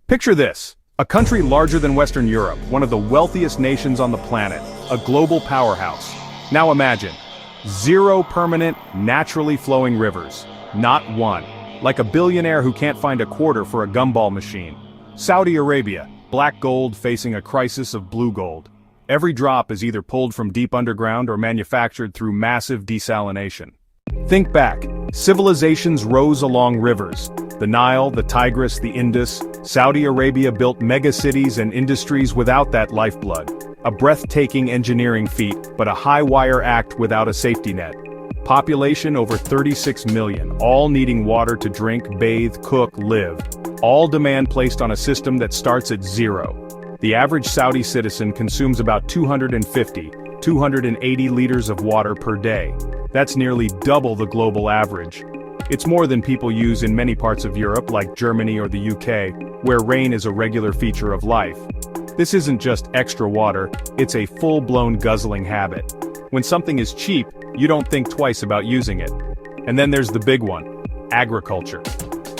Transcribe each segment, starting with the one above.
Picture this, a country larger than Western Europe, one of the wealthiest nations on the planet, a global powerhouse. Now imagine, zero permanent, naturally flowing rivers. Not one. Like a billionaire who can't find a quarter for a gumball machine. Saudi Arabia, black gold facing a crisis of blue gold. Every drop is either pulled from deep underground or manufactured through massive desalination. Think back, civilizations rose along rivers. The Nile, the Tigris, the Indus. Saudi Arabia built megacities and industries without that lifeblood. A breathtaking engineering feat, but a high-wire act without a safety net. Population over 36 million, all needing water to drink, bathe, cook, live. All demand placed on a system that starts at zero. The average Saudi citizen consumes about 280 liters of water per day. That's nearly double the global average. It's more than people use in many parts of Europe, like Germany or the UK, where rain is a regular feature of life. This isn't just extra water, it's a full-blown guzzling habit. When something is cheap, you don't think twice about using it. And then there's the big one, agriculture.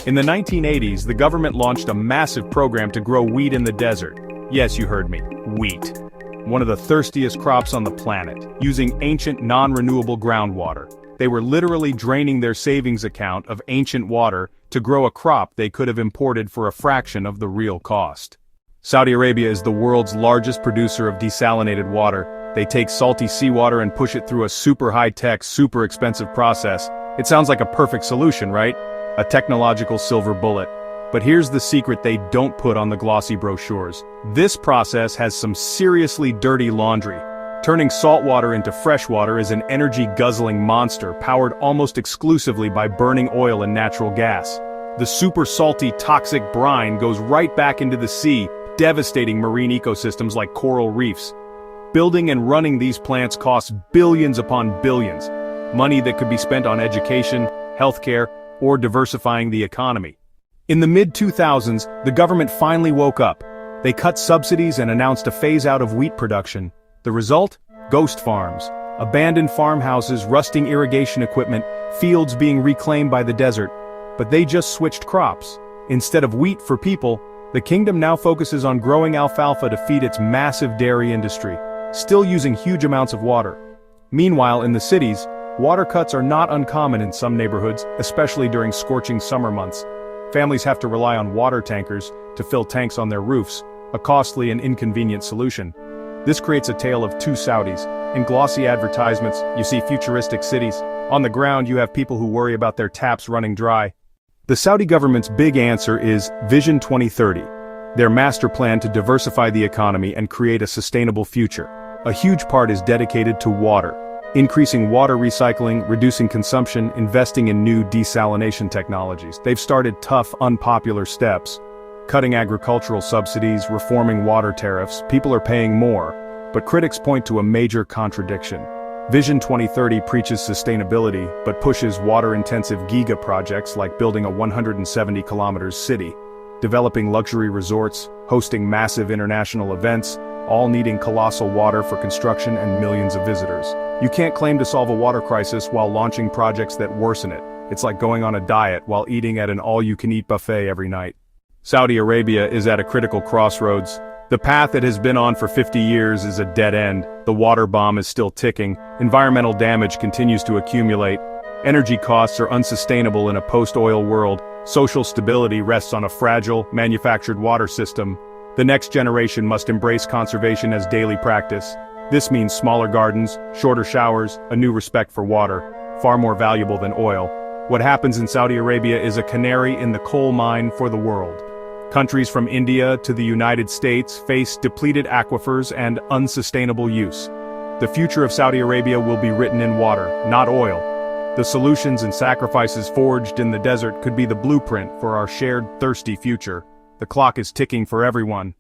In the 1980s, the government launched a massive program to grow wheat in the desert. Yes, you heard me, wheat. One of the thirstiest crops on the planet, using ancient non-renewable groundwater. They were literally draining their savings account of ancient water to grow a crop they could have imported for a fraction of the real cost. Saudi Arabia is the world's largest producer of desalinated water. They take salty seawater and push it through a super high-tech, super expensive process. It sounds like a perfect solution, right? A technological silver bullet. But here's the secret they don't put on the glossy brochures. This process has some seriously dirty laundry. Turning salt water into fresh water is an energy-guzzling monster powered almost exclusively by burning oil and natural gas. The super salty, toxic brine goes right back into the sea, devastating marine ecosystems like coral reefs. Building and running these plants costs billions upon billions, money that could be spent on education, healthcare, or diversifying the economy. In the mid-2000s, the government finally woke up. They cut subsidies and announced a phase-out of wheat production. The result? Ghost farms. Abandoned farmhouses, rusting irrigation equipment, fields being reclaimed by the desert. But they just switched crops. Instead of wheat for people, the kingdom now focuses on growing alfalfa to feed its massive dairy industry, still using huge amounts of water. Meanwhile, in the cities, water cuts are not uncommon in some neighborhoods, especially during scorching summer months. Families have to rely on water tankers to fill tanks on their roofs, a costly and inconvenient solution. This creates a tale of two Saudis. In glossy advertisements, you see futuristic cities. On the ground, you have people who worry about their taps running dry. The Saudi government's big answer is Vision 2030, their master plan to diversify the economy and create a sustainable future. A huge part is dedicated to water, increasing water recycling, reducing consumption, investing in new desalination technologies. They've started tough, unpopular steps. Cutting agricultural subsidies, reforming water tariffs, people are paying more, but critics point to a major contradiction. Vision 2030 preaches sustainability, but pushes water-intensive giga projects like building a 170-kilometer city, developing luxury resorts, hosting massive international events, all needing colossal water for construction and millions of visitors. You can't claim to solve a water crisis while launching projects that worsen it. It's like going on a diet while eating at an all-you-can-eat buffet every night. Saudi Arabia is at a critical crossroads. The path it has been on for 50 years is a dead end. The water bomb is still ticking. Environmental damage continues to accumulate. Energy costs are unsustainable in a post-oil world. Social stability rests on a fragile, manufactured water system. The next generation must embrace conservation as daily practice. This means smaller gardens, shorter showers, a new respect for water, far more valuable than oil. What happens in Saudi Arabia is a canary in the coal mine for the world. Countries from India to the United States face depleted aquifers and unsustainable use. The future of Saudi Arabia will be written in water, not oil. The solutions and sacrifices forged in the desert could be the blueprint for our shared thirsty future. The clock is ticking for everyone.